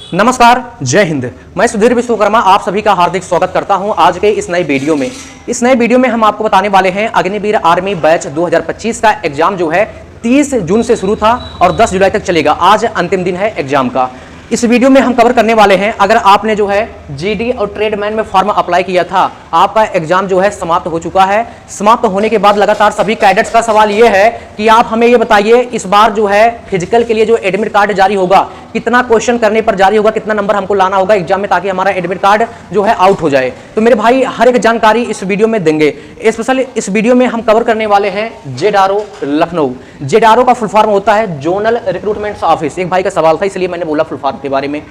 नमस्कार, जय हिंद। मैं सुधीर विश्वकर्मा आप सभी का हार्दिक स्वागत करता हूं आज के इस नए वीडियो में। इस नए वीडियो में हम आपको बताने वाले हैं अग्निवीर आर्मी बैच 2025 का एग्जाम जो है 30 जून से शुरू था और 10 जुलाई तक चलेगा। आज अंतिम दिन है एग्जाम का। इस वीडियो में हम कवर करने वाले हैं, अगर आपने जो है जीडी और ट्रेडमैन में फॉर्म अप्लाई किया था, आपका एग्जाम जो है समाप्त हो चुका है। समाप्त होने के बाद लगातार सभी कैडेट्स का सवाल ये है कि आप हमें ये बताइए इस बार जो है फिजिकल के लिए जो एडमिट कार्ड जारी होगा, कितना क्वेश्चन करने पर जारी होगा, कितना नंबर हमको लाना होगा एग्जाम में ताकि हमारा एडमिट कार्ड जो है आउट हो जाए। तो मेरे भाई हर एक जानकारी इस वीडियो में देंगे। स्पेशली इस वीडियो में हम कवर करने वाले हैं जेडआरओ लखनऊ। जेडआरओ का फुल फॉर्म होता है जोनल रिक्रूटमेंट ऑफिस। एक भाई का सवाल था इसलिए मैंने बोला फुल फॉर्म के बारे में।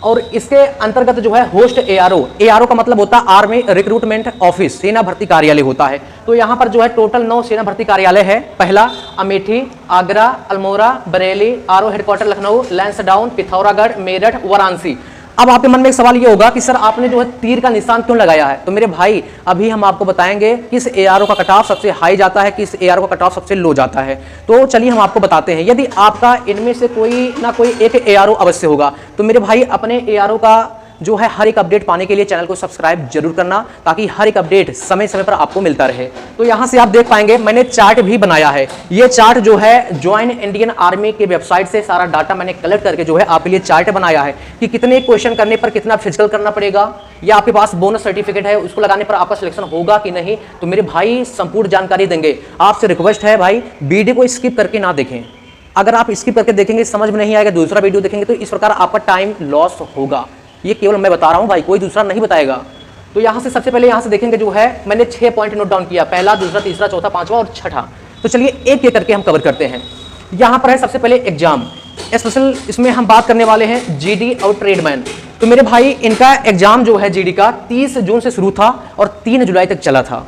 और इसके अंतर्गत जो है होस्ट एआरओ, एआरओ का मतलब होता है आर्मी रिक्रूटमेंट ऑफिस, सेना भर्ती कार्यालय होता है। तो यहाँ पर जो है टोटल 9 सेना भर्ती कार्यालय है। पहला अमेठी, आगरा, अल्मोड़ा, बरेली, आरओ हेडक्वार्टर लखनऊ, लैंसडाउन, पिथौरागढ़, मेरठ, वाराणसी। अब आपके मन में एक सवाल ये होगा कि सर आपने जो है तीर का निशान क्यों लगाया है। तो मेरे भाई अभी हम आपको बताएंगे किस एआरओ का कट ऑफ सबसे हाई जाता है, किस एआरओ का कट ऑफ सबसे लो जाता है। तो चलिए हम आपको बताते हैं। यदि आपका इनमें से कोई ना कोई एक एआरओ अवश्य होगा, तो मेरे भाई अपने एआरओ का जो है हर एक अपडेट पाने के लिए चैनल को सब्सक्राइब जरूर करना, ताकि हर एक अपडेट समय समय पर आपको मिलता रहे। तो यहां से आप देख पाएंगे मैंने चार्ट भी बनाया है। ये चार्ट जो है ज्वाइन इंडियन आर्मी के वेबसाइट से सारा डाटा मैंने कलेक्ट करके जो है आपके लिए चार्ट बनाया है कि कितने क्वेश्चन करने पर कितना फिजिकल करना पड़ेगा, या आपके पास बोनस सर्टिफिकेट है उसको लगाने पर आपका सिलेक्शन होगा कि नहीं। तो मेरे भाई संपूर्ण जानकारी देंगे। आपसे रिक्वेस्ट है भाई वीडियो को स्किप करके ना देखें। अगर आप स्किप करके देखेंगे समझ में नहीं आएगा, दूसरा वीडियो देखेंगे तो इस प्रकार आपका टाइम लॉस होगा। ये केवल मैं बता रहा हूं भाई, कोई दूसरा नहीं बताएगा। तो यहां से सबसे पहले यहां से देखेंगे जो है मैंने 6 पॉइंट नोट डाउन किया, पहला, दूसरा, तीसरा, चौथा, पांचवा और छठा। तो चलिए एक एक करके हम कवर करते हैं। यहां पर है सबसे पहले एग्जाम स्पेशल, इसमें हम बात करने वाले हैं जीडी और ट्रेडमैन। तो मेरे भाई इनका एग्जाम जो है जीडी का 30 जून से शुरू था और 3 जुलाई तक चला था।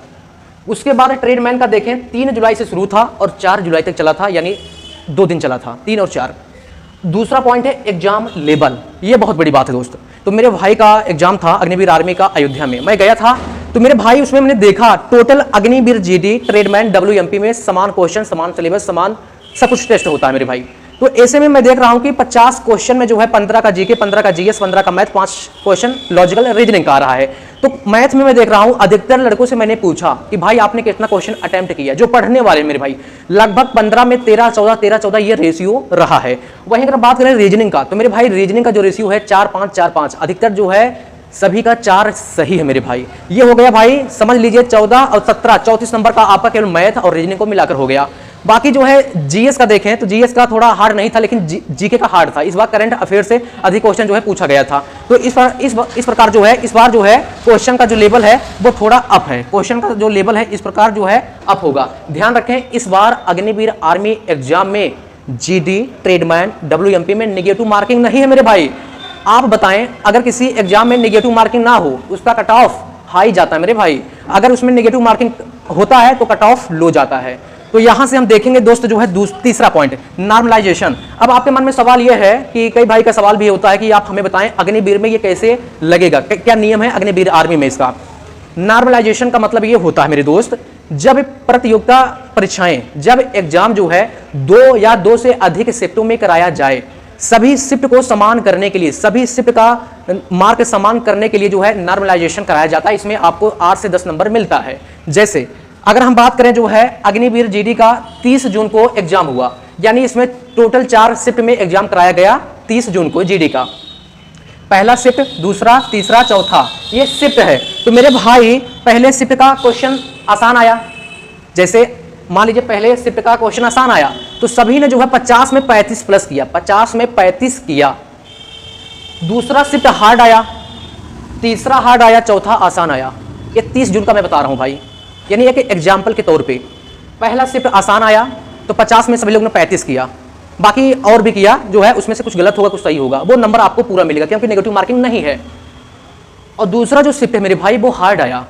उसके बाद ट्रेडमैन का देखें 3 जुलाई से शुरू था और 4 जुलाई तक चला था, यानी 2 दिन चला था, 3 और 4। दूसरा पॉइंट है एग्जाम लेवल, ये बहुत बड़ी बात है दोस्त। तो मेरे भाई का एग्जाम था अग्निवीर आर्मी का अयोध्या में, मैं गया था। तो मेरे भाई उसमें मैंने देखा टोटल अग्निवीर जीडी ट्रेडमैन डब्ल्यूएमपी में समान क्वेश्चन, समान सिलेबस, समान सब कुछ टेस्ट होता है मेरे भाई। तो ऐसे में मैं देख रहा हूं कि 50 क्वेश्चन में जो है 15 का जीके, 15 का जीएस, 15 का मैथ, 5 क्वेश्चन लॉजिकल रीजनिंग का आ रहा है। तो मैथ में मैं देख रहा हूं अधिकतर लड़कों से मैंने पूछा कि भाई आपने कितना क्वेश्चन अटेम्प्ट किया, जो पढ़ने वाले मेरे भाई लगभग 15 में 13 14 13 14 ये रेशियो रहा है। वहीं अगर बात करें रीजनिंग का, तो मेरे भाई रीजनिंग का जो रेशियो है 4 5 4 5, अधिकतर जो है सभी का 4 सही है मेरे भाई। ये हो गया भाई, समझ लीजिए 14 और 17 34 नंबर का आपका केवल मैथ और रीजनिंग को मिलाकर हो गया। बाकी जो है जीएस का देखें तो जीएस का थोड़ा हार्ड नहीं था, लेकिन जीके का हार्ड था। इस बार करंट अफेयर से अधिक क्वेश्चन जो है पूछा गया था। तो इस प्रकार जो है इस बार जो है क्वेश्चन का जो लेवल है वो थोड़ा अप है। क्वेश्चन का जो लेवल है इस प्रकार जो है अप होगा। ध्यान रखें इस बार अग्निवीर आर्मी एग्जाम में जीडी ट्रेडमैन डब्ल्यूएमपी में नेगेटिव मार्किंग नहीं है मेरे भाई। आप बताएं अगर किसी एग्जाम में नेगेटिव मार्किंग ना हो उसका कट ऑफ हाई जाता है मेरे भाई, अगर उसमें नेगेटिव मार्किंग होता है तो कट ऑफ लो जाता है। तो यहां से हम देखेंगे दोस्त जो है तीसरा पॉइंट नॉर्मलाइजेशन। अब आपके मन में सवाल यह है कि कई भाई का सवाल भी होता है कि आप हमें बताएं अग्निवीर में ये कैसे लगेगा, क्या नियम है अग्निवीर आर्मी में इसका। नॉर्मलाइजेशन का मतलब ये होता है मेरे दोस्त, जब प्रतियोगिता परीक्षाएं, जब एग्जाम जो है 2 या 2 से अधिक शिफ्टों में कराया जाए, सभी शिफ्ट को समान करने के लिए, सभी शिफ्ट का मार्क समान करने के लिए जो है नॉर्मलाइजेशन कराया जाता है। इसमें आपको 8 से 10 नंबर मिलता है। जैसे अगर हम बात करें जो है अग्निवीर जीडी का 30 जून को एग्जाम हुआ, यानी इसमें टोटल 4 शिफ्ट में एग्जाम कराया गया 30 जून को जीडी का। पहला शिफ्ट, दूसरा, तीसरा, चौथा, ये शिफ्ट है। तो मेरे भाई पहले शिफ्ट का क्वेश्चन आसान आया, जैसे मान लीजिए पहले शिफ्ट का क्वेश्चन आसान आया तो सभी ने जो है 50 में 35 प्लस किया, 50 में 35 किया। दूसरा शिफ्ट हार्ड आया, तीसरा हार्ड आया, चौथा आसान आया। ये 30 जून का मैं बता रहा हूं भाई, यानी एक एग्जाम्पल के तौर पे पहला शिफ्ट आसान आया तो 50 में सभी लोगों ने 35 किया, बाकी और भी किया जो है उसमें से कुछ गलत होगा कुछ सही होगा, वो नंबर आपको पूरा मिलेगा क्योंकि नेगेटिव मार्किंग नहीं है। और दूसरा जो शिफ्ट है मेरे भाई वो हार्ड आया।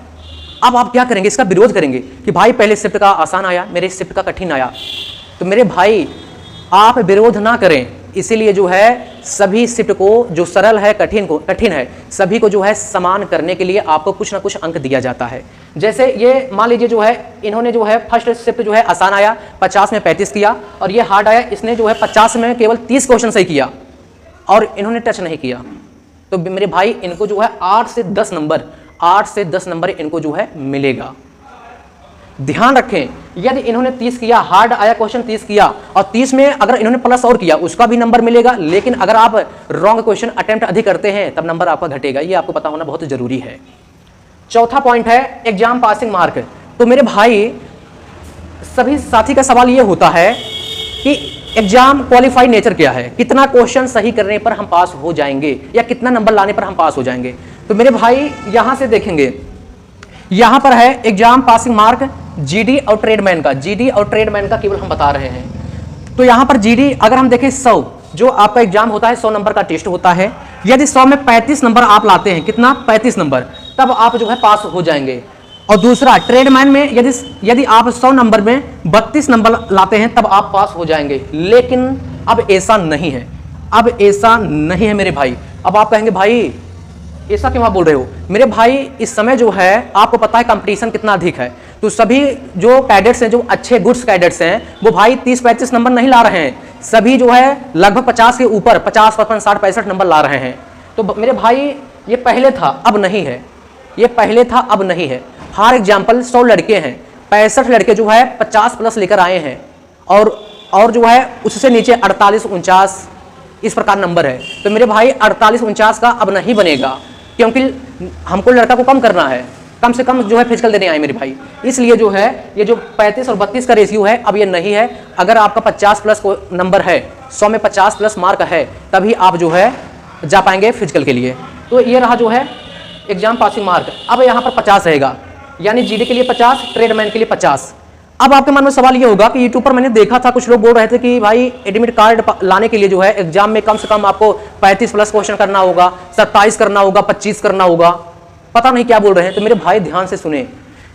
अब आप क्या करेंगे, इसका विरोध करेंगे कि भाई पहले शिफ्ट का आसान आया, मेरे शिफ्ट का कठिन आया। तो मेरे भाई आप विरोध ना करें, इसीलिए जो है सभी शिफ्ट को जो सरल है कठिन है सभी को जो है समान करने के लिए आपको कुछ ना कुछ अंक दिया जाता है। जैसे ये मान लीजिए जो है इन्होंने जो है फर्स्ट शिफ्ट जो है आसान आया 50 में 35 किया, और ये हार्ड आया इसने जो है 50 में केवल 30 क्वेश्चन सही किया और इन्होंने टच नहीं किया। तो मेरे भाई इनको जो है 8 से 10 नंबर इनको जो है मिलेगा। ध्यान रखें, यदि इन्होंने 30 किया, हार्ड आया क्वेश्चन 30 किया और 30 में अगर इन्होंने प्लस और किया उसका भी नंबर मिलेगा, लेकिन अगर आप रॉन्ग क्वेश्चन अटेम्प्ट अधिक करते हैं तब नंबर आपका घटेगा। ये आपको पता होना बहुत जरूरी है। चौथा पॉइंट है एग्जाम पासिंग मार्क। तो मेरे भाई सभी साथी का सवाल ये होता है कि एग्जाम क्वालिफाई नेचर क्या है, कितना क्वेश्चन सही करने पर हम पास हो जाएंगे या कितना नंबर लाने पर हम पास हो जाएंगे। तो मेरे भाई यहां से देखेंगे, यहां पर है एग्जाम पासिंग मार्क जीडी और ट्रेडमैन का, जीडी और ट्रेडमैन का केवल हम बता रहे हैं। तो यहां पर जीडी अगर हम देखें 100 जो आपका एग्जाम होता है 100 नंबर का टेस्ट होता है, यदि 100 में 35 नंबर आप लाते हैं, कितना 35 नंबर, तब आप जो है पास हो जाएंगे। और दूसरा ट्रेडमैन में यदि आप 100 नंबर में 32 नंबर लाते हैं तब आप पास हो जाएंगे। लेकिन अब ऐसा नहीं है, अब ऐसा नहीं है मेरे भाई। अब आप कहेंगे भाई ऐसा क्यों आप बोल रहे हो? मेरे भाई इस समय जो है आपको पता है कंपटीशन कितना अधिक है, तो सभी जो कैडेट्स हैं, जो अच्छे गुड्स कैडेट्स हैं, वो भाई 30-35 नंबर नहीं ला रहे हैं, सभी जो है लगभग 50 के ऊपर 50, 55, 60, 65 नंबर ला रहे हैं। तो मेरे भाई ये पहले था अब नहीं है, ये पहले था अब नहीं है। फॉर एग्जाम्पल 100 लड़के हैं, 65 लड़के जो है 50 प्लस लेकर आए हैं और जो है उससे नीचे 48, 49 इस प्रकार नंबर है। तो मेरे भाई 48, 49 का अब नहीं बनेगा, क्योंकि हमको लड़का को कम करना है, कम से कम जो है फिजिकल देने आए मेरे भाई। इसलिए जो है ये जो 35 और 32 का रेशियो है अब ये नहीं है। अगर आपका 50 प्लस नंबर है, 100 में 50 प्लस मार्क है, तभी आप जो है जा पाएंगे फिजिकल के लिए। तो ये रहा जो है एग्जाम पासिंग मार्क। अब यहाँ पर 50 रहेगा, यानी जीडी के लिए 50, ट्रेडमैन के लिए 50। अब आपके मन में सवाल ये होगा कि यूट्यूब पर मैंने देखा था कुछ लोग बोल रहे थे कि भाई एडमिट कार्ड लाने के लिए जो है एग्जाम में कम से कम आपको 35 प्लस क्वेश्चन करना होगा, 27 करना होगा, 25 करना होगा, पता नहीं क्या बोल रहे हैं। तो मेरे भाई ध्यान से सुने,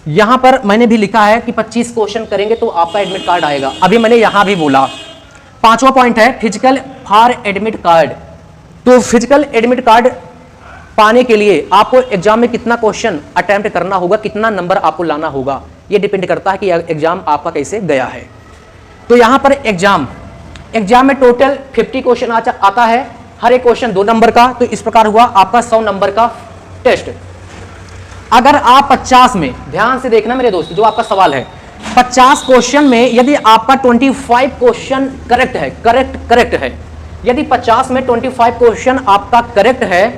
यहां पर मैंने भी लिखा है कि 25 क्वेश्चन करेंगे तो आपका एडमिट कार्ड आएगा। अभी मैंने यहां भी बोला। पांचवा पॉइंट है फिजिकल फॉर एडमिट कार्ड। तो फिजिकल एडमिट कार्ड पाने के लिए आपको एग्जाम में कितना क्वेश्चन अटेम्प्ट करना होगा, कितना नंबर आपको लाना होगा, ये डिपेंड करता है कि एग्जाम आपका कैसे गया है। तो यहां पर एग्जाम में टोटल 50 क्वेश्चन आता है, हर एक क्वेश्चन 2 नंबर का। तो इस प्रकार हुआ आपका 100 नंबर का टेस्ट। अगर आप 50 में, ध्यान से देखना मेरे दोस्त, जो आपका सवाल है 50 क्वेश्चन में यदि आपका 25 क्वेश्चन करेक्ट है, यदि 50 में 25 क्वेश्चन आपका करेक्ट है,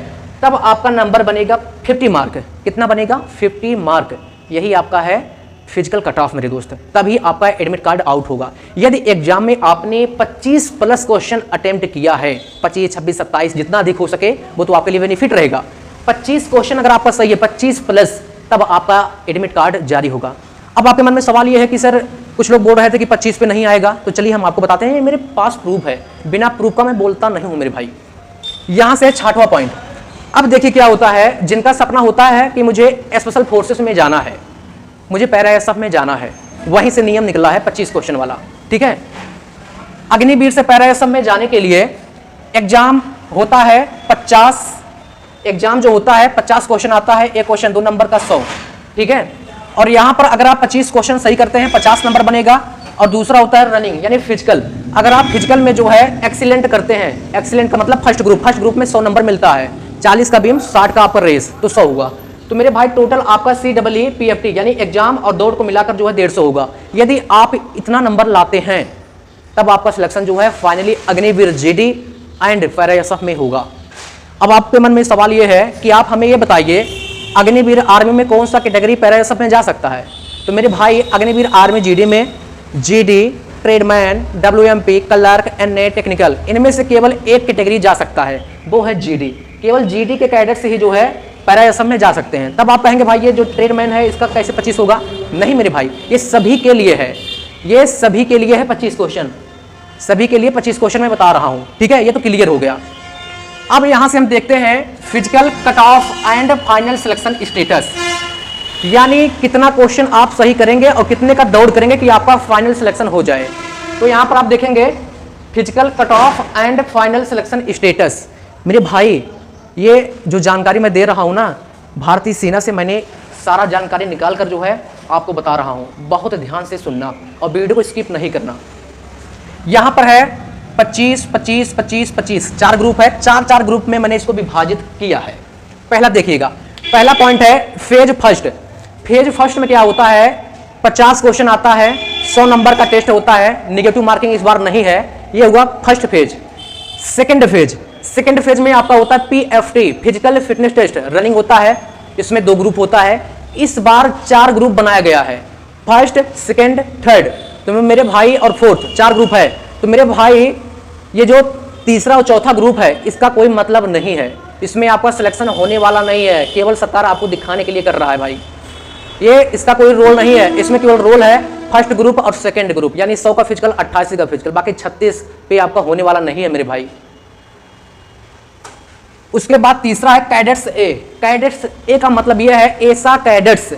तब आपका नंबर बनेगा 50 मार्क। कितना बनेगा? 50 मार्क। यही आपका है फिजिकल कट ऑफ मेरे दोस्त, तभी आपका एडमिट कार्ड आउट होगा। यदि एग्जाम में आपने 25 प्लस क्वेश्चन अटेम्प्ट किया है, 25, 26, 27 जितना अधिक हो सके वो तो आपके लिए बेनिफिट रहेगा। 25 क्वेश्चन अगर आपका सही है, 25 प्लस, तब आपका एडमिट कार्ड जारी होगा। अब आपके मन में सवाल यह है कि सर कुछ लोग बोल रहे थे कि 25 पे नहीं आएगा, तो चलिए हम आपको बताते हैं, मेरे पास प्रूफ है, बिना प्रूफ का मैं बोलता नहीं हूं मेरे भाई। यहां से 6वां पॉइंट। अब देखिए क्या होता है, जिनका सपना होता है कि मुझे स्पेशल फोर्सेस में जाना है, मुझे पैरा एसएफ में जाना है, वहीं से नियम निकला है 25 क्वेश्चन वाला, ठीक है। अग्निवीर से पैरा एसएफ में जाने के लिए एग्जाम होता है 50, एग्जाम जो होता है 50 क्वेश्चन आता है, एक क्वेश्चन 2 नंबर का 100, ठीक है। और यहां पर अगर आप 25 क्वेश्चन सही करते हैं 50 नंबर बनेगा। और दूसरा होता है रनिंग यानी फिजिकल। अगर आप फिजिकल में जो है एक्सीलेंट करते हैं, एक्सीलेंट का मतलब फर्स्ट ग्रुप में 100 नंबर मिलता है, 40 का बीम, 60 का आपका रेस, तो 100 होगा। तो मेरे भाई टोटल आपका CEE PFT यानी एग्जाम और दौड़ को मिलाकर जो है 150 होगा। यदि आप इतना नंबर लाते हैं तब आपका सिलेक्शन जो है finally Agniveer GD and para SF में होगा। अब आपके मन में सवाल ये है कि आप हमें ये बताइए अग्निवीर आर्मी में कौन सा कैटेगरी पैरा एसएफ में जा सकता है। तो मेरे भाई अग्निवीर आर्मी जीडी में GD, tradesman, WMP, clerk, NA, technical, इनमें से केवल एक कैटेगरी जा सकता है, वो है जीडी। केवल जीडी के कैडेट से ही जो है पैरा एसएफ में जा सकते हैं। तब आप कहेंगे भाई ये जो ट्रेडमैन है इसका कैसे 25 होगा? नहीं मेरे भाई, ये सभी के लिए है, ये सभी के लिए है 25 क्वेश्चन, सभी के लिए 25 क्वेश्चन मैं बता रहा हूं, ठीक है। ये तो क्लियर हो गया। अब यहां से हम देखते हैं physical cut off and final selection status, यानी कितना क्वेश्चन आप सही करेंगे और कितने का दौड़ करेंगे कि आपका फाइनल सिलेक्शन हो जाए। तो यहां पर आप देखेंगे physical cut off and final selection status. मेरे भाई ये जो जानकारी मैं दे रहा हूं ना, भारतीय सेना से मैंने सारा जानकारी निकाल कर जो है आपको बता रहा हूं, बहुत ध्यान से सुनना और वीडियो को स्किप नहीं करना। यहां पर है 25, 25, 25, 25 4 ग्रुप है। चार ग्रुप में मैंने इसको विभाजित किया है। पहला देखिएगा, पहला पॉइंट है फेज फर्स्ट। फेज फर्स्ट में क्या होता है, 50 क्वेश्चन आता है, 100 नंबर का टेस्ट होता है, निगेटिव मार्किंग इस बार नहीं है। ये हुआ फर्स्ट फेज। सेकेंड फेज में आपका होता है PFT, physical fitness test, running होता है, इसमें 2 ग्रुप होता है। इस बार 4 ग्रुप बनाया गया है, फर्स्ट, सेकेंड, थर्ड। तो मेरे भाई और फोर्थ 4 ग्रुप है। तो मेरे भाई ये जो तीसरा और चौथा ग्रुप है इसका कोई मतलब नहीं है, इसमें आपका सिलेक्शन होने वाला नहीं है, केवल सरकार आपको दिखाने के लिए कर रहा है भाई। ये इसका कोई रोल नहीं है, इसमें केवल रोल है फर्स्ट ग्रुप और सेकंड ग्रुप, यानी 100 का फिजिकल, 88 का फिजिकल, बाकी 36 पे आपका होने वाला नहीं है मेरे भाई। उसके बाद तीसरा है कैडेट्स ए। कैडेट्स ए का मतलब यह है ऐसा कैडेट्स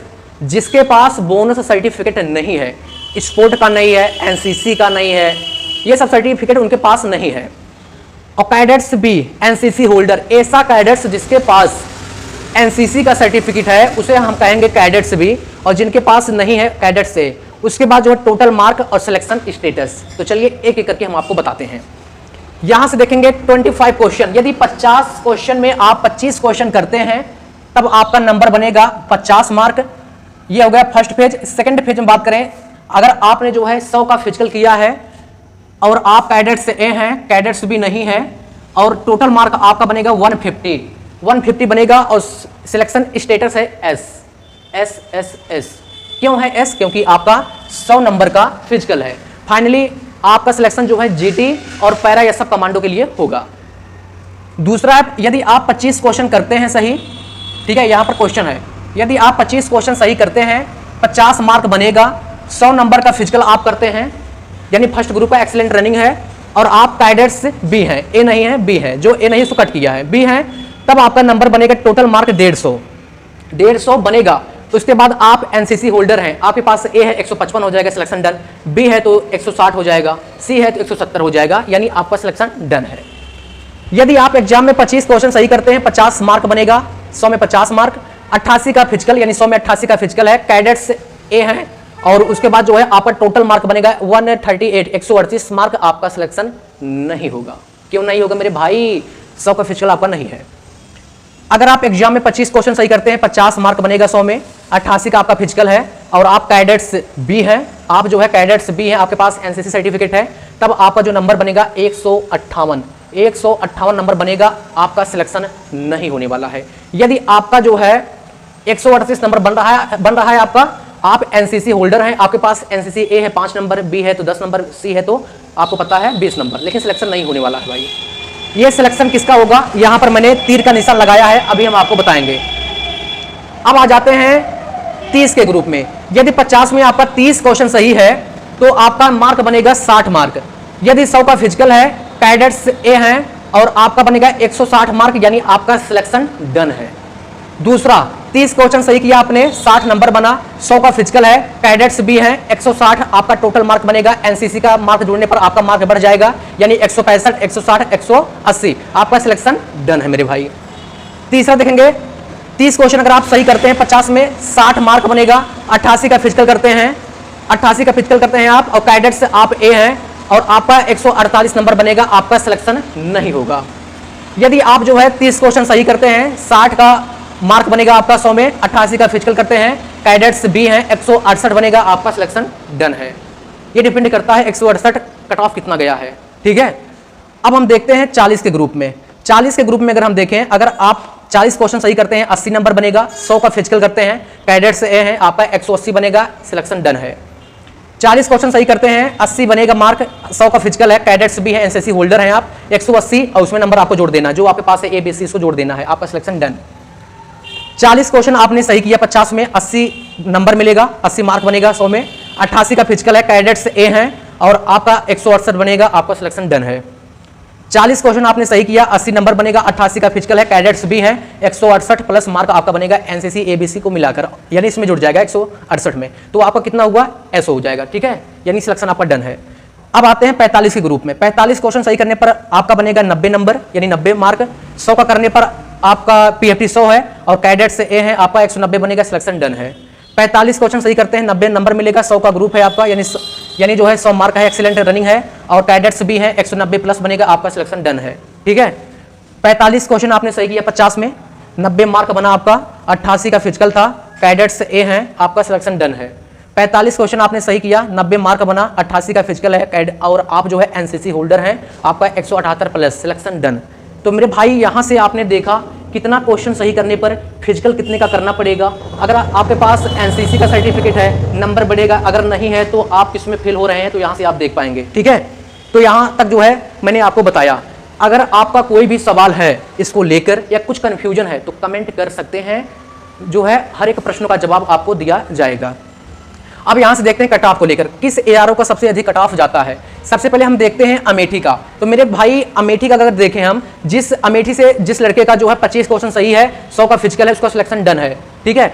जिसके पास बोनस सर्टिफिकेट नहीं है, स्पोर्ट का नहीं है, एनसीसी का नहीं है, ये सब सर्टिफिकेट उनके पास नहीं है। और कैडेट्स बी, एनसीसी होल्डर, ऐसा कैडेट्स जिसके पास एनसीसी का सर्टिफिकेट है उसे हम कहेंगे कैडेट्स बी, और जिनके पास नहीं है कैडेट्स ए। उसके बाद जो है टोटल मार्क और सिलेक्शन स्टेटस। तो चलिए एक एक करके हम आपको बताते हैं। यहां से देखेंगे 25 क्वेश्चन, यदि 50 क्वेश्चन में आप 25 क्वेश्चन करते हैं तब आपका नंबर बनेगा 50 मार्क। ये हो गया फर्स्ट फेज। सेकंड फेज में बात करें, अगर आपने जो है 100 का फिजिकल किया है और आप कैडेट्स ए हैं, कैडेट्स भी नहीं है, और टोटल मार्क आपका बनेगा 150 बनेगा, और सिलेक्शन स्टेटस है एस। क्यों है एस? क्योंकि आपका 100 नंबर का फिजिकल है। फाइनली आपका सिलेक्शन जो है जीटी और पैरा या सब कमांडो के लिए होगा। दूसरा है, यदि आप 25 क्वेश्चन करते हैं सही, ठीक है, यहां पर क्वेश्चन है, यदि आप 25 क्वेश्चन सही करते हैं 50 मार्क बनेगा। 100 नंबर का फिजिकल आप करते हैं, यानी फर्स्ट ग्रुप है, एक्सीलेंट रनिंग है, और आप कैडेट्स बी हैं, ए नहीं है बी है, जो ए नहीं उसको कट किया है, बी है, तब आपका नंबर बनेगा टोटल मार्क 150 बनेगा। तो उसके बाद आप एनसीसी होल्डर हैं, आपके पास ए है 155 हो जाएगा, सिलेक्शन डन। बी है तो 160 हो जाएगा, सी है तो 170 हो जाएगा, यानी आपका सिलेक्शन डन है। यदि आप एग्जाम में 25 क्वेश्चन सही करते हैं 50 मार्क बनेगा, 100 में 50 मार्क, 88 का फिजिकल, यानी 100 में 88 का फिजिकल है, कैडेट्स ए है, और उसके बाद जो है आपका टोटल मार्क बनेगा 138 मार्क, आपका सिलेक्शन नहीं होगा। क्यों नहीं होगा मेरे भाई? 100 का फिजिकल आपका नहीं है। अगर आप एग्जाम में 25 क्वेश्चन सही करते हैं 50 मार्क बनेगा 100 में, 88 का आपका फिजिकल है, और आप कैडेट्स बी हैं, आप जो है कैडेट्स बी हैं, आपके पास एनसीसी सर्टिफिकेट है, तब आपका जो नंबर बनेगा 158 नंबर बनेगा, आपका सिलेक्शन नहीं होने वाला है। यदि आपका जो है 138 नंबर बन रहा है आपका, आप एनसीसी होल्डर हैं, आपके पास एनसीसी ए है 5 नंबर, बी है तो 10 नंबर, सी है तो आपको पता है 20 नंबर, लेकिन सिलेक्शन नहीं होने वाला है भाई। ये सिलेक्शन किसका होगा? यहां पर मैंने तीर का निशान लगाया है, अभी हम आपको बताएंगे। अब आ जाते हैं 30 के ग्रुप में। यदि 50 में आपका 30 क्वेश्चन सही है तो आपका मार्क बनेगा 60 मार्क। यदि 100 का फिजिकल है, कैडेट्स ए हैं, और आपका बनेगा 160 मार्क, यानी आपका सिलेक्शन डन है। दूसरा, 30 क्वेश्चन सही किया आपने, 60 नंबर बना, 100 का फिजिकल है, कैडेट्स भी हैं, 160 आपका टोटल मार्क बनेगा, एनसीसी का मार्क जोड़ने पर आपका मार्क बढ़ जाएगा, यानी 165, 160, 180, आपका सिलेक्शन डन है मेरे भाई। तीसरा देखेंगे, 30 क्वेश्चन अगर आप सही करते हैं 50 में 60 मार्क बनेगा, 88 का फिजिकल करते हैं, 88 का फिजिकल करते हैं आप, और कैडेट्स आप ए हैं, और आपका 148 नंबर बनेगा, आपका सिलेक्शन नहीं होगा। यदि आप जो है 30 क्वेश्चन सही करते हैं, 60 का मार्क बनेगा आपका 100 में, 88 का फिजिकल करते हैं, कैडेट्स बी हैं, 168 बनेगा, आपका सिलेक्शन डन है। ये डिपेंड करता है 168 कट ऑफ कितना गया है, ठीक है। अब हम देखते हैं 40 के ग्रुप में। 40 के ग्रुप में अगर हम देखें, अगर आप 40 क्वेश्चन सही करते हैं 80 नंबर बनेगा, 100 का फिजिकल करते हैं, कैडेट्स ए हैं, आपका 180 बनेगा, सिलेक्शन डन है। 40 क्वेश्चन सही करते हैं 80 बनेगा मार्क, 100 का फिजिकल है, कैडेट्स भी है, एनसीसी होल्डर हैं आप, 180, और उसमें नंबर आपको जोड़ देना, जो आपके पास है ए बी सी, इसको जोड़ देना है, आपका सिलेक्शन डन। 40 क्वेश्चन आपने सही किया 50 में, 80 नंबर मिलेगा, 80 मार्क बनेगा 100 में, 88 का फिजिकल है, कैडेट्स ए हैं, और आपका 168 बनेगा, आपका सिलेक्शन डन है। 40 क्वेश्चन आपने सही किया, 80 नंबर बनेगा, 88 का फिजिकल है, कैडेट्स भी हैं, 168 प्लस मार्क आपका बनेगा एनसीसी एबीसी को मिलाकर, यानी इसमें जुड़ जाएगा 168 में, तो आपका कितना हुआ? ऐसा हो जाएगा, ठीक है, यानी सिलेक्शन आपका डन है। अब आते हैं 45 के ग्रुप में। 45 क्वेश्चन सही करने पर आपका बनेगा 90 नंबर, यानी 90 मार्क। 100 का करने पर आपका पीएफटी 100 है, और कैडेट्स ए है, आपका 190 बनेगा, सिलेक्शन डन है। 45 क्वेश्चन सही करते हैं 90 नंबर मिलेगा। 100 का ग्रुप है आपका, यानी जो है 100 मार्क है, एक्सीलेंट रनिंग है और कैडेट्स भी हैं, 190 प्लस बनेगा, आपका सिलेक्शन डन है। ठीक है, 45 क्वेश्चन आपने सही किया 50 में, 90 मार्क बना आपका, 88 का फिजिकल था, कैडेट्स ए हैं, आपका सिलेक्शन डन है। 45 क्वेश्चन आपने सही किया, 90 मार्क बना, 88 का फिजिकल है और आप जो है एनसीसी होल्डर हैं, आपका 178 प्लस, सिलेक्शन डन। तो मेरे भाई यहां से आपने देखा कितना क्वेश्चन सही करने पर फिजिकल कितने का करना पड़ेगा। अगर आपके पास एनसीसी का सर्टिफिकेट है नंबर बढ़ेगा, अगर नहीं है तो आप किसमें फेल हो रहे हैं तो यहां से आप देख पाएंगे। ठीक है, तो यहां तक जो है मैंने आपको बताया। अगर आपका कोई भी सवाल है इसको लेकर या कुछ कंफ्यूजन है तो कमेंट कर सकते हैं, जो है हर एक प्रश्नों का जवाब आपको दिया जाएगा। अब यहां से देखते हैं कट ऑफ को लेकर, किस एआरओ का सबसे अधिक कट ऑफ जाता है। सबसे पहले हम देखते हैं अमेठी का। तो मेरे भाई अमेठी का अगर देखें हम, जिस अमेठी से जिस लड़के का जो है 25 क्वेश्चन सही है, 100 का फिजिकल है, उसका सिलेक्शन डन है। ठीक है,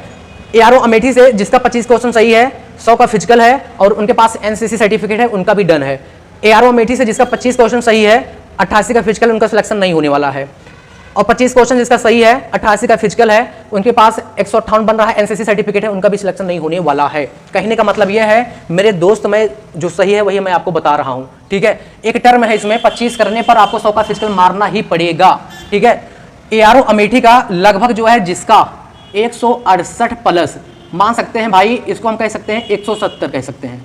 एआरओ अमेठी से जिसका 25 क्वेश्चन सही है, 100 का फिजिकल है और उनके पास एनसीसी सर्टिफिकेट है, उनका भी डन है। एआरओ अमेठी से जिसका 25 क्वेश्चन सही है, 88 का फिजिकल, उनका सिलेक्शन नहीं होने वाला है। और 25 क्वेश्चन जिसका सही है, 88 का फिजिकल है, उनके पास 158 बन रहा है, एनसीसी सर्टिफिकेट है, उनका भी सिलेक्शन नहीं होने वाला है। कहने का मतलब यह है मेरे दोस्त, मैं जो सही है वही मैं आपको बता रहा हूं। ठीक है, एक टर्म है इसमें, 25 करने पर आपको 100 का फिजिकल मारना ही पड़ेगा। ठीक है, एआरओ अमेठी का लगभग जो है जिसका 168 प्लस, मान सकते हैं भाई इसको हम कह सकते हैं 170 कह सकते हैं,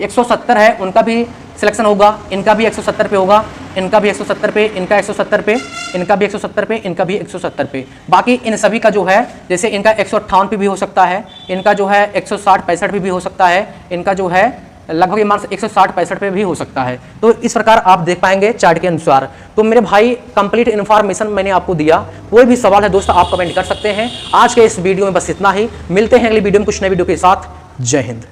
170 है, उनका भी सिलेक्शन होगा, इनका भी 170 पे होगा, इनका भी 170 पे, इनका 170 पे, इनका भी 170 पे, इनका भी 170 पे। बाकी इन सभी का जो है, जैसे इनका 158 पे भी हो सकता है, इनका जो है 160-65 पे भी हो सकता है, इनका जो है लगभग मान 160-65 पे भी हो सकता है। तो इस प्रकार आप देख पाएंगे चार्ट के अनुसार। तो मेरे भाई कंप्लीट इन्फॉर्मेशन मैंने आपको दिया। कोई भी सवाल है दोस्तों आप कमेंट कर सकते हैं। आज के इस वीडियो में बस इतना ही, मिलते हैं अगली वीडियो में कुछ नए वीडियो के साथ। जय हिंद।